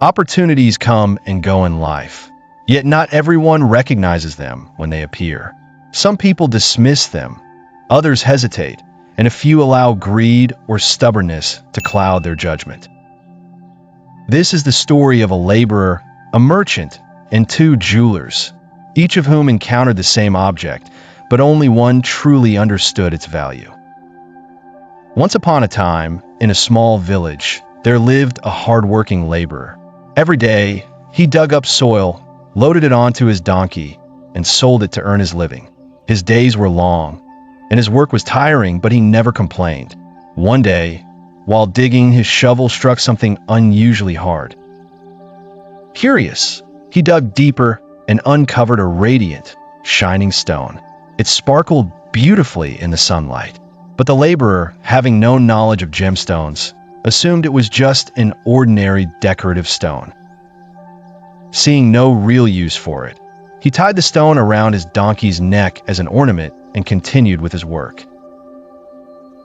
Opportunities come and go in life, yet not everyone recognizes them when they appear. Some people dismiss them, others hesitate, and a few allow greed or stubbornness to cloud their judgment. This is the story of a laborer, a merchant, and two jewelers, each of whom encountered the same object, but only one truly understood its value. Once upon a time, in a small village, there lived a hard-working laborer. Every day, he dug up soil, loaded it onto his donkey, and sold it to earn his living. His days were long, and his work was tiring, but he never complained. One day, while digging, his shovel struck something unusually hard. Curious, he dug deeper and uncovered a radiant, shining stone. It sparkled beautifully in the sunlight, but the laborer, having no knowledge of gemstones, assumed it was just an ordinary decorative stone. Seeing no real use for it, he tied the stone around his donkey's neck as an ornament and continued with his work.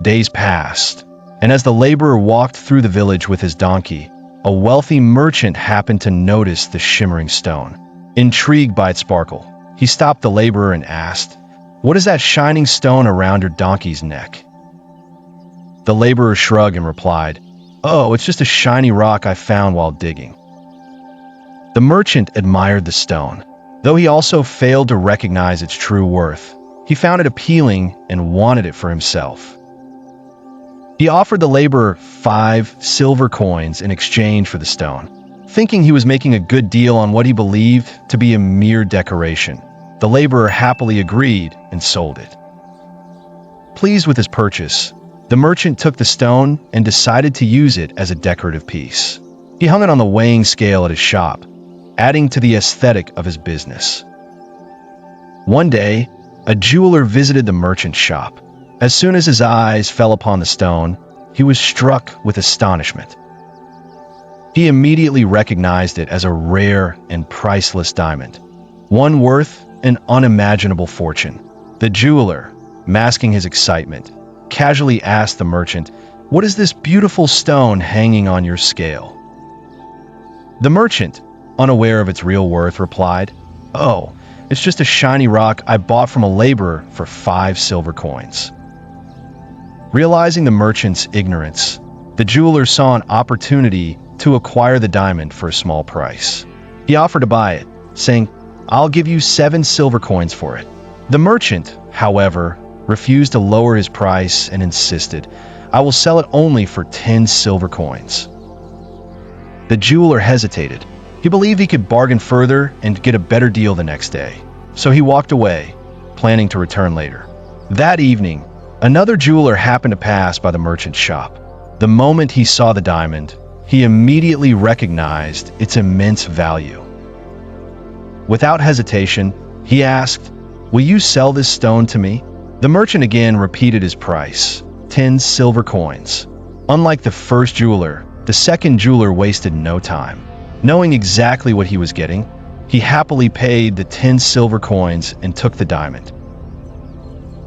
Days passed, and as the laborer walked through the village with his donkey, a wealthy merchant happened to notice the shimmering stone. Intrigued by its sparkle, he stopped the laborer and asked, "What is that shining stone around your donkey's neck?" The laborer shrugged and replied, "Oh, it's just a shiny rock I found while digging." The merchant admired the stone. Though he also failed to recognize its true worth, he found it appealing and wanted it for himself. He offered the laborer 5 silver coins in exchange for the stone, thinking he was making a good deal on what he believed to be a mere decoration. The laborer happily agreed and sold it. Pleased with his purchase, the merchant took the stone and decided to use it as a decorative piece. He hung it on the weighing scale at his shop, adding to the aesthetic of his business. One day, a jeweler visited the merchant's shop. As soon as his eyes fell upon the stone, he was struck with astonishment. He immediately recognized it as a rare and priceless diamond, one worth an unimaginable fortune. The jeweler, masking his excitement, casually asked the merchant, "What is this beautiful stone hanging on your scale?" The merchant, unaware of its real worth, replied, "Oh, it's just a shiny rock I bought from a laborer for 5 silver coins." Realizing the merchant's ignorance, the jeweler saw an opportunity to acquire the diamond for a small price. He offered to buy it, saying, "I'll give you 7 silver coins for it." The merchant, however, refused to lower his price and insisted, "I will sell it only for 10 silver coins." The jeweler hesitated. He believed he could bargain further and get a better deal the next day, so he walked away, planning to return later. That evening, another jeweler happened to pass by the merchant's shop. The moment he saw the diamond, he immediately recognized its immense value. Without hesitation, he asked, "Will you sell this stone to me?" The merchant again repeated his price, 10 silver coins. Unlike the first jeweler, the second jeweler wasted no time. Knowing exactly what he was getting, he happily paid the 10 silver coins and took the diamond.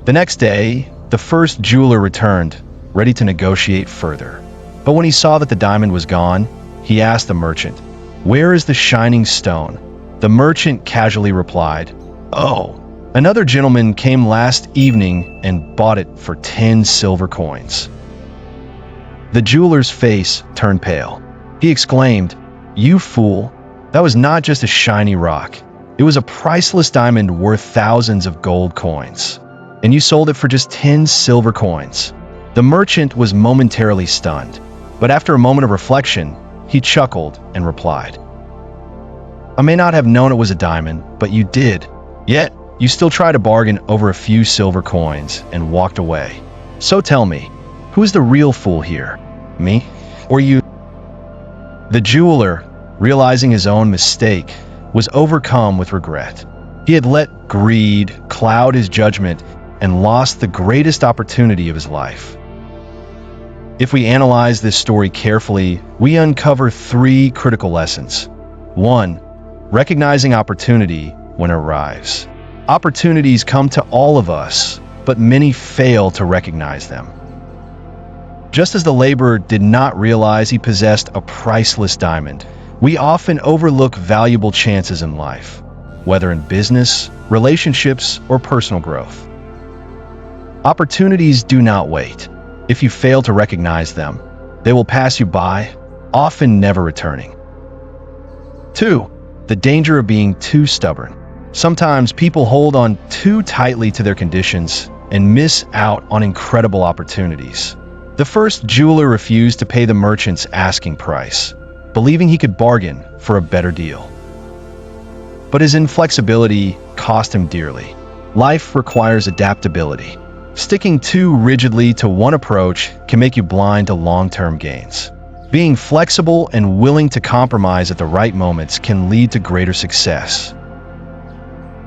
The next day, the first jeweler returned, ready to negotiate further. But when he saw that the diamond was gone, he asked the merchant, "Where is the shining stone?" The merchant casually replied, "Oh, another gentleman came last evening and bought it for 10 silver coins." The jeweler's face turned pale. He exclaimed, "You fool, that was not just a shiny rock. It was a priceless diamond worth thousands of gold coins. And you sold it for just 10 silver coins." The merchant was momentarily stunned, but after a moment of reflection, he chuckled and replied, "I may not have known it was a diamond, but you did. Yet, you still tried to bargain over a few silver coins and walked away. So tell me, who is the real fool here? Me or you?" The jeweler, realizing his own mistake, was overcome with regret. He had let greed cloud his judgment and lost the greatest opportunity of his life. If we analyze this story carefully, we uncover 3 critical lessons. 1. Recognizing opportunity when it arrives. Opportunities come to all of us, but many fail to recognize them. Just as the laborer did not realize he possessed a priceless diamond, We often overlook valuable chances in life, whether in business, relationships, or personal growth. Opportunities do not wait. If you fail to recognize them, they will pass you by, often never returning. 2. The danger of being too stubborn. Sometimes people hold on too tightly to their conditions and miss out on incredible opportunities. The first jeweler refused to pay the merchant's asking price, believing he could bargain for a better deal. But his inflexibility cost him dearly. Life requires adaptability. Sticking too rigidly to one approach can make you blind to long-term gains. Being flexible and willing to compromise at the right moments can lead to greater success.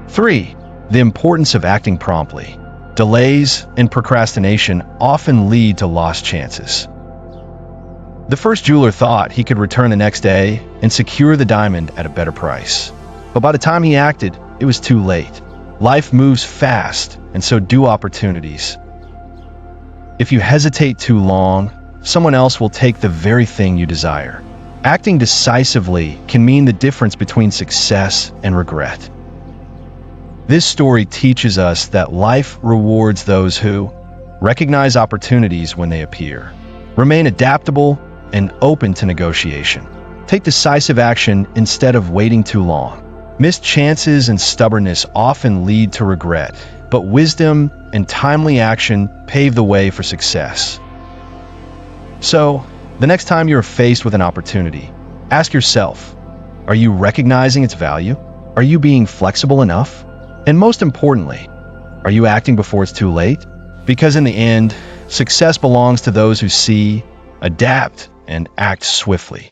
3. The importance of acting promptly. Delays and procrastination often lead to lost chances. The first jeweler thought he could return the next day and secure the diamond at a better price. But by the time he acted, it was too late. Life moves fast, and so do opportunities. If you hesitate too long, someone else will take the very thing you desire. Acting decisively can mean the difference between success and regret. This story teaches us that life rewards those who recognize opportunities when they appear, remain adaptable and open to negotiation, take decisive action instead of waiting too long. Missed chances and stubbornness often lead to regret, but wisdom and timely action pave the way for success. So, the next time you're faced with an opportunity, ask yourself, are you recognizing its value? Are you being flexible enough? And most importantly, are you acting before it's too late? Because in the end, success belongs to those who see, adapt, and act swiftly.